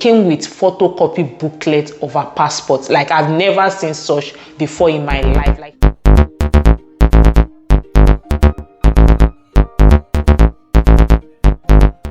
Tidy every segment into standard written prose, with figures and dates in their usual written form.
came with photocopy booklet of her passport. Like, I've never seen such before in my life. Like,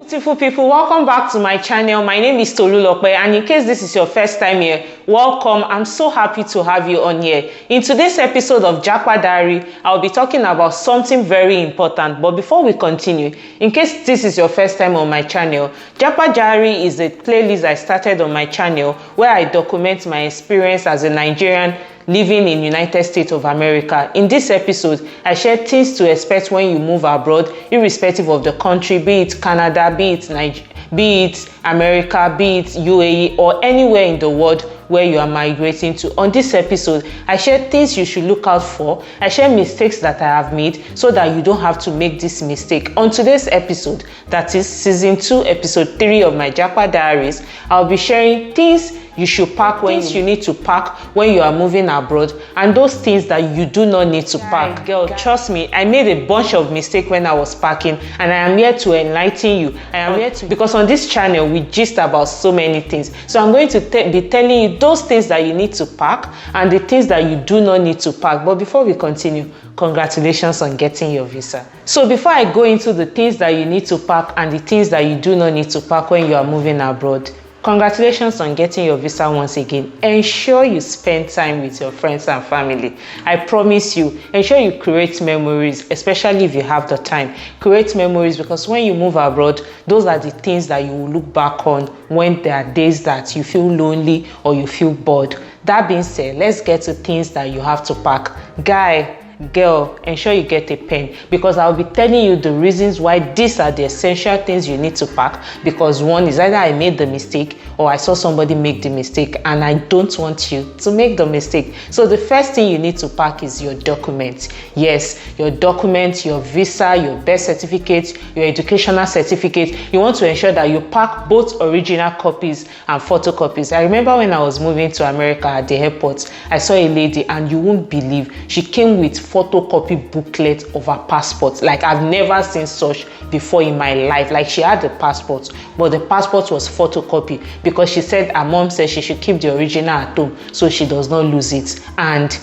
beautiful people, welcome back to my channel. My name is Tolulope, and in case this is your first time here, welcome. I'm so happy to have you on here. In today's episode of Japa Diary, I'll be talking about something very important. But before we continue, in case this is your first time on my channel, Japa Diary is a playlist I started on my channel where I document my experience as a Nigerian living in United States of America. In this episode, I share things to expect when you move abroad, irrespective of the country, be it Canada, be it Nigeria, be it America, be it UAE, or anywhere in the world where you are migrating to. On this episode, I share things you should look out for. I share mistakes that I have made so that you don't have to make this mistake. On today's episode, that is season 2, episode 3 of my Japa Diaries, I'll be sharing things you should pack when you need to pack when you are moving abroad, and those things that you do not need to pack. Girl, trust me, I made a bunch of mistakes when I was packing, and I am here to enlighten you. I am here to, because on this channel we gist about so many things. So I'm going to be telling you those things that you need to pack and the things that you do not need to pack. But before we continue, congratulations on getting your visa. So before I go into the things that you need to pack and the things that you do not need to pack when you are moving abroad, congratulations on getting your visa once again. Ensure you spend time with your friends and family. I promise you, ensure you create memories, especially if you have the time. Create memories, because when you move abroad, those are the things that you will look back on when there are days that you feel lonely or you feel bored. That being said, let's get to things that you have to pack. Guy, girl, ensure you get a pen, because I'll be telling you the reasons why these are the essential things you need to pack. Because one is either I made the mistake or I saw somebody make the mistake, and I don't want you to make the mistake. So the first thing you need to pack is your documents. Yes, your documents, your visa, your birth certificate, your educational certificate. You want to ensure that you pack both original copies and photocopies. I remember when I was moving to America at the airport, I saw a lady, and you won't believe, she came with photocopy booklet of her passport. Like, I've never seen such before in my life. Like, she had the passport, but the passport was photocopy, because she said her mom said she should keep the original at home so she does not lose it. And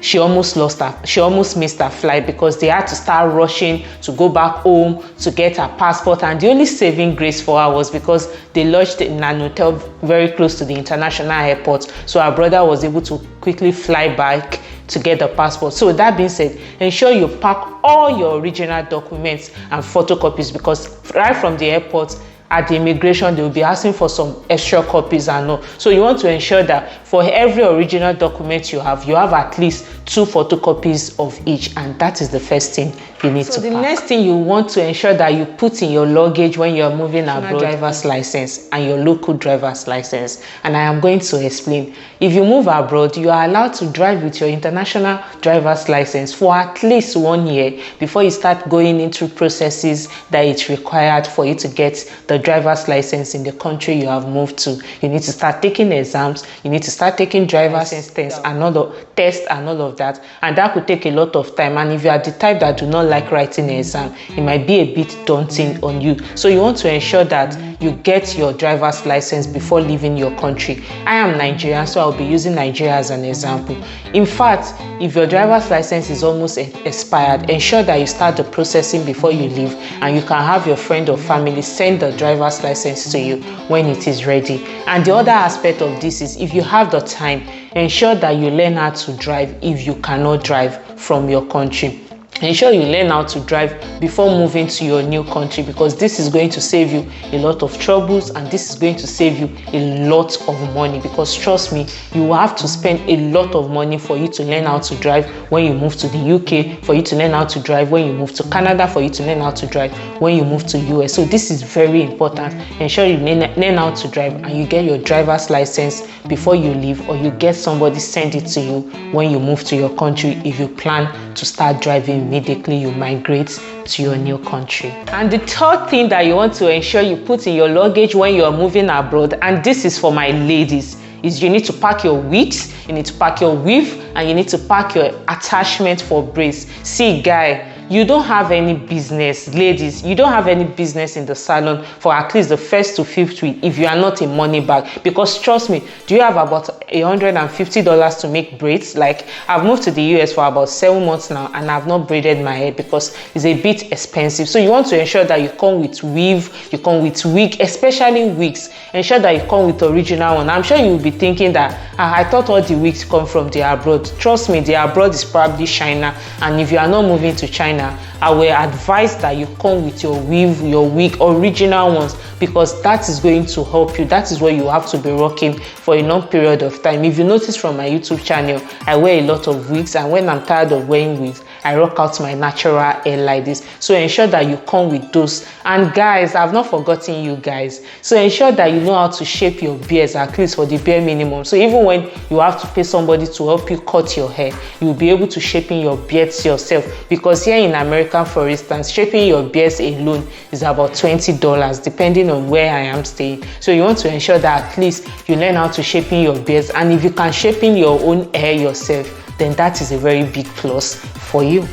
she almost missed her flight, because they had to start rushing to go back home to get her passport. And the only saving grace for her was because they lodged in an hotel very close to the international airport, so her brother was able to quickly fly back to get the passport. So that being said, ensure you pack all your original documents and photocopies, because right from the airport, at the immigration, they will be asking for some extra copies and all. So you want to ensure that for every original document you have at least 2 photocopies of each, and that is the first thing you need to pack. So the next thing you want to ensure that you put in your luggage when you are moving abroad, driver's license and your local driver's license. And I am going to explain. If you move abroad, you are allowed to drive with your international driver's license for at least 1 year before you start going into processes that it's required for you to get the driver's license in the country you have moved to. You need to start taking exams, you need to start taking driver's tests and all of that, and that could take a lot of time. And if you are the type that do not like writing an exam, it might be a bit daunting on you. So you want to ensure that you get your driver's license before leaving your country. I am Nigerian, so I'll be using Nigeria as an example. In fact, if your driver's license is almost expired, ensure that you start the processing before you leave, and you can have your friend or family send the driver's license to you when it is ready. And the other aspect of this is, if you have the time, ensure that you learn how to drive if you cannot drive from your country. Ensure you learn how to drive before moving to your new country, because this is going to save you a lot of troubles, and this is going to save you a lot of money. Because trust me, you will have to spend a lot of money for you to learn how to drive when you move to the UK, for you to learn how to drive when you move to Canada, for you to learn how to drive when you move to US. So this is very important. Ensure you learn how to drive and you get your driver's license before you leave, or you get somebody send it to you when you move to your country if you plan to start driving immediately you migrate to your new country. And the third thing that you want to ensure you put in your luggage when you are moving abroad, and this is for my ladies, is you need to pack your wigs, you need to pack your weave, and you need to pack your attachment for braids. See, guy, you don't have any business, ladies, you don't have any business in the salon for at least the first to fifth week if you are not a money bag. Because trust me, do you have about $150 to make braids? Like, I've moved to the US for about 7 months now and I've not braided my hair because it's a bit expensive. So you want to ensure that you come with weave, you come with wig, especially wigs. Ensure that you come with original one. I'm sure you will be thinking that I thought all the wigs come from the abroad. Trust me, the abroad is probably China, and if you are not moving to China, I will advise that you come with your weave, your wig, original ones, because that is going to help you. That is what you have to be rocking for a long period of time. If you notice from my YouTube channel, I wear a lot of wigs, and when I'm tired of wearing wigs, I rock out my natural hair like this. So ensure that you come with those. And guys, I've not forgotten you guys. So ensure that you know how to shape your beards, at least for the bare minimum. So even when you have to pay somebody to help you cut your hair, you'll be able to shape in your beards yourself. Because here in America, for instance, shaping your beards alone is about $20 depending on where I am staying. So you want to ensure that at least you learn how to shape in your beards, and if you can shape in your own hair yourself, then that is a very big plus for you.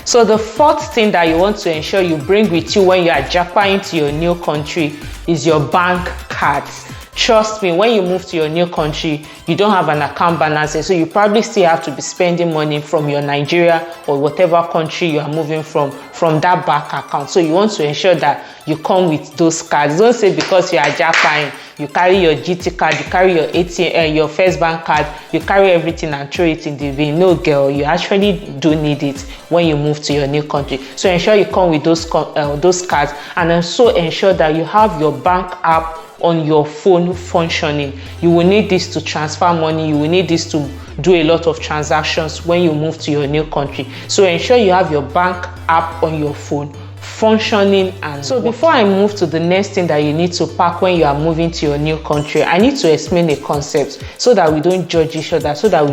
So the fourth thing that you want to ensure you bring with you when you are japa into your new country is your bank cards. Trust me, when you move to your new country, you don't have an account balance, so you probably still have to be spending money from your Nigeria or whatever country you are moving from that bank account. So you want to ensure that you come with those cards. Don't say because you are japaing, you carry your GT card, you carry your ATM, your first bank card, you carry everything and throw it in the bin. No, girl, you actually do need it when you move to your new country. So ensure you come with those cards, and also ensure that you have your bank app on your phone functioning. You will need this to transfer money. You will need this to do a lot of transactions when you move to your new country. So ensure you have your bank app on your phone functioning. And so before I move to the next thing that you need to pack when you are moving to your new country, I need to explain a concept so that we don't judge each other, so that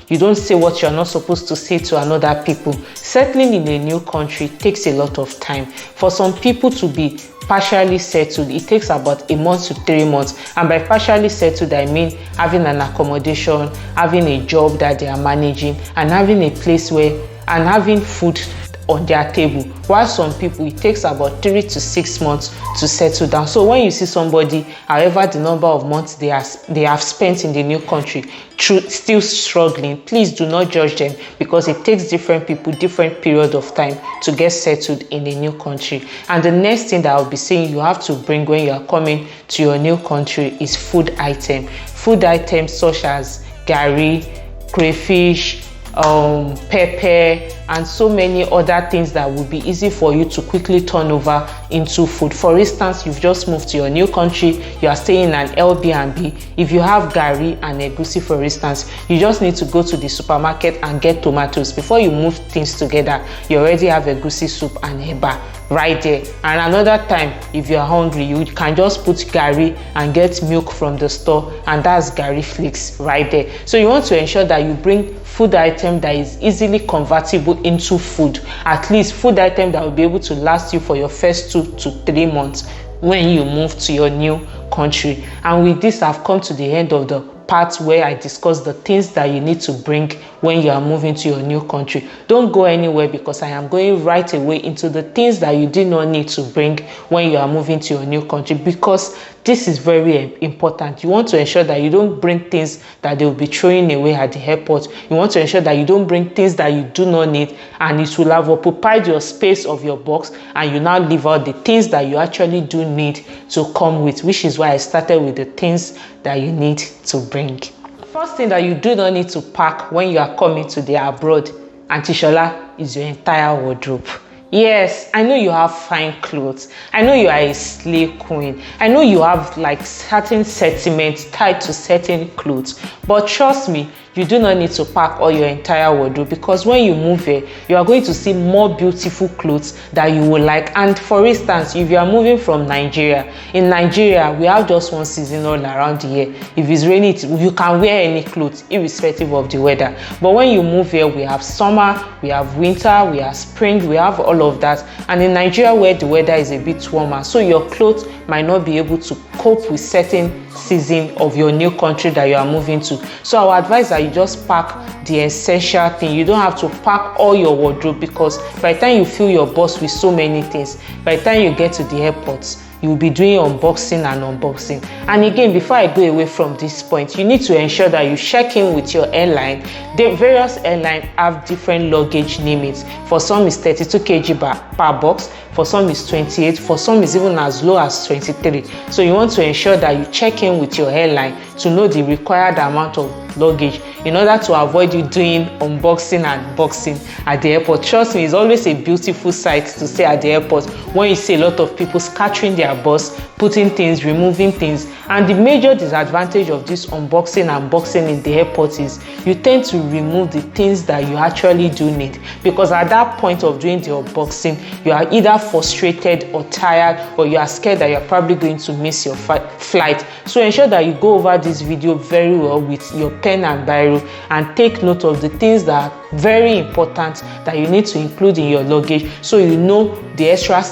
you don't say what you're not supposed to say to another people. Settling in a new country takes a lot of time. For some people to be partially settled, it takes about a month to 3 months. And by partially settled, I mean having an accommodation, having a job that they are managing, and having a place and having food on their table. While some people, it takes about 3 to 6 months to settle down. So when you see somebody, however the number of months they have spent in the new country, still struggling, please do not judge them, because it takes different people different period of time to get settled in a new country. And the next thing that I'll be saying you have to bring when you are coming to your new country is food items such as gari, crayfish, pepper, and so many other things that will be easy for you to quickly turn over into food. For instance, you've just moved to your new country, you are staying in an Airbnb. If you have gari and egusi, for instance, you just need to go to the supermarket and get tomatoes. Before you move things together, you already have egusi soup and eba right there. And another time, if you are hungry, you can just put gari and get milk from the store, and that's gari flakes right there. So you want to ensure that you bring food item that is easily convertible into food, at least food item that will be able to last you for your first 2 to 3 months when you move to your new country. And with this, I've come to the end of the part where I discuss the things that you need to bring when you are moving to your new country. Don't go anywhere, because I am going right away into the things that you did not need to bring when you are moving to your new country, because this is very important. You want to ensure that you don't bring things that they will be throwing away at the airport. You want to ensure that you don't bring things that you do not need and it will have occupied your space of your box, and you now leave out the things that you actually do need to come with, which is why I started with the things that you need to bring. First thing that you do not need to pack when you are coming to the abroad, Auntie Shola, is your entire wardrobe. Yes, I know you have fine clothes. I know you are a slay queen. I know you have like certain sentiments tied to certain clothes. But trust me, you do not need to pack all your entire wardrobe, because when you move here, you are going to see more beautiful clothes that you will like. And for instance, if you are moving from Nigeria, in Nigeria, we have just one season all around the year. If it's rainy, you can wear any clothes irrespective of the weather. But when you move here, we have summer, we have winter, we have spring, we have all of that. And in Nigeria, where the weather is a bit warmer, so your clothes might not be able to cope with certain season of your new country that you are moving to. So I would advise that you just pack the essential thing. You don't have to pack all your wardrobe, because by the time you fill your bus with so many things, by the time you get to the airport, you will be doing unboxing and unboxing. And again, before I go away from this point, you need to ensure that you check in with your airline. The various airlines have different luggage limits. For some is 32 kg per box, for some is 28, for some is even as low as 23. So you want to ensure that you check in with your airline to know the required amount of luggage in order to avoid you doing unboxing and boxing at the airport. Trust me, it's always a beautiful sight to see at the airport when you see a lot of people scattering their bus, putting things, removing things. And the major disadvantage of this unboxing and boxing in the airport is you tend to remove the things that you actually do need, because at that point of doing the unboxing, you are either frustrated or tired, or you are scared that you're probably going to miss your flight. So ensure that you go over this video very well with your pen and biro and take note of the things that are very important that you need to include in your luggage, so you know the extra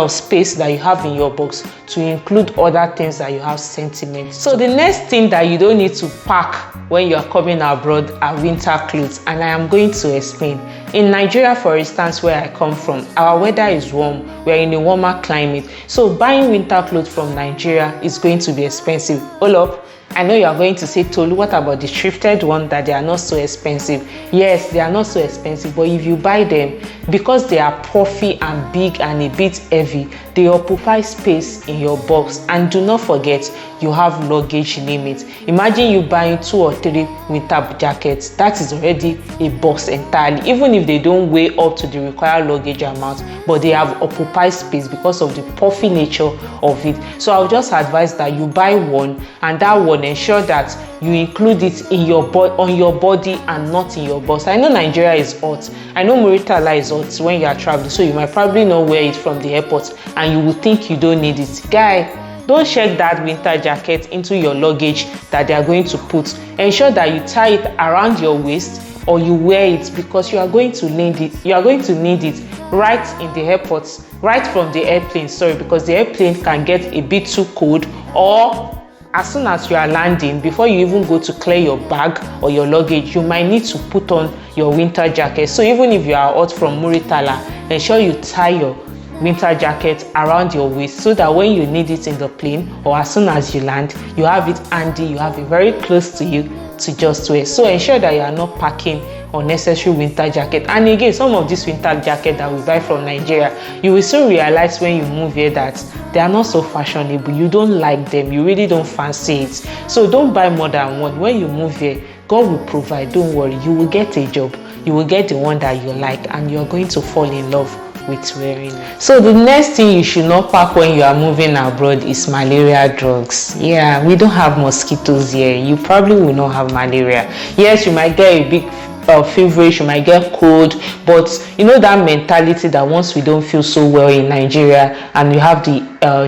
space that you have in your box to include other things that you have sentiment. So the next thing that you don't need to pack when you are coming abroad are winter clothes, and I am going to explain. In Nigeria, for instance, where I come from, our weather is warm. We are in a warmer climate, so buying winter clothes from Nigeria is going to be expensive. Hold up, I know you are going to say, Tolu, what about the thrifted one that they are not so expensive? Yes, they are not so expensive, but if you buy them, because they are puffy and big and a bit heavy, they occupy space in your box. And do not forget, you have luggage limits. Imagine you buying 2 or 3 winter jackets. That is already a box entirely, even if they don't weigh up to the required luggage amount, but they have occupied space because of the puffy nature of it. So I'll just advise that you buy one, and that one, ensure that you include it in your on your body and not in your box. I know Nigeria is hot. I know Mauritania is hot when you are traveling, so you might probably not wear it from the airport and you will think you don't need it. Guy, don't check that winter jacket into your luggage that they are going to put. Ensure that you tie it around your waist or you wear it, because you are going to need it. You are going to need it right in the airport, right from the airplane. Sorry, because the airplane can get a bit too cold, or as soon as you are landing, before you even go to clear your bag or your luggage, you might need to put on your winter jacket. So even if you are out from Mauritania, ensure you tie your winter jacket around your waist, so that when you need it in the plane or as soon as you land, you have it handy, you have it very close to you to just wear. So ensure that you are not packing unnecessary winter jacket. And again, some of these winter jacket that we buy from Nigeria, you will soon realize when you move here that they are not so fashionable. You don't like them, you really don't fancy it. So don't buy more than one. When you move here, God will provide. Don't worry, you will get a job, you will get the one that you like, and you're going to fall in love with wearing it. So the next thing you should not pack when you are moving abroad is malaria drugs. Yeah, we don't have mosquitoes here. You probably will not have malaria. Yes, you might get a big feverish, you might get cold, but you know that mentality that once we don't feel so well in Nigeria and you have the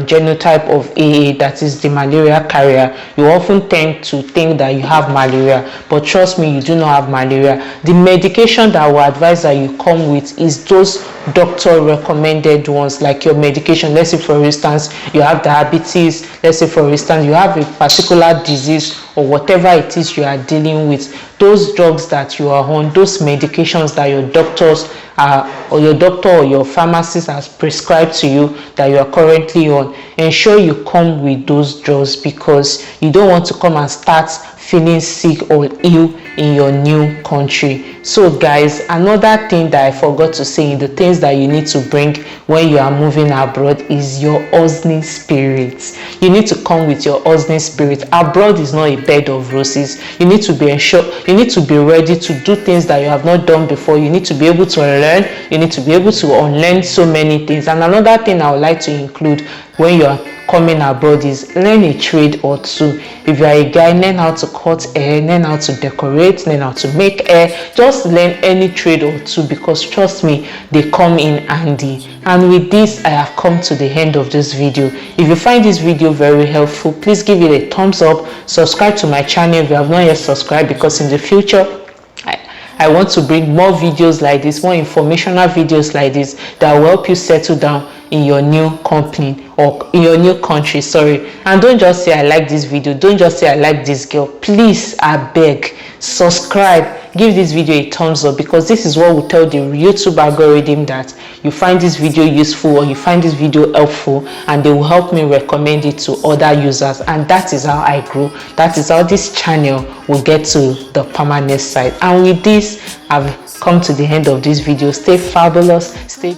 genotype of AA, that is the malaria carrier, you often tend to think that you have malaria, but trust me, you do not have malaria. The medication that I will advise that you come with is those doctor recommended ones, like your medication. Let's say for instance you have diabetes, let's say for instance you have a particular disease or whatever it is you are dealing with. Those drugs that you are on, those medications that your doctors or your doctor or your pharmacist has prescribed to you that you are currently on, ensure you come with those drugs, because you don't want to come and start feeling sick or ill in your new country. So guys, another thing that I forgot to say in the things that you need to bring when you are moving abroad is your hustling spirit. You need to come with your hustling spirit. Abroad is not a bed of roses. You need to be ready to do things that you have not done before. You need to be able to learn. You need to be able to unlearn so many things. And another thing I would like to include when you are coming abroad is learn a trade or two. If you are a guy, learn how to cut hair, learn how to decorate, learn how to make hair. Just learn any trade or two, because trust me, they come in handy. And with this, I have come to the end of this video. If you find this video very helpful, please give it a thumbs up. Subscribe to my channel if you have not yet subscribed, because in the future I want to bring more videos like this, more informational videos like this that will help you settle down in your new company or in your new country, sorry. And don't just say I like this video, don't just say I like this girl. Please, I beg, subscribe, give this video a thumbs up, because this is what will tell the YouTube algorithm that you find this video useful or you find this video helpful, and they will help me recommend it to other users. And that is how I grow. That is how this channel will get to the permanent site. And with this, I've come to the end of this video. Stay fabulous, stay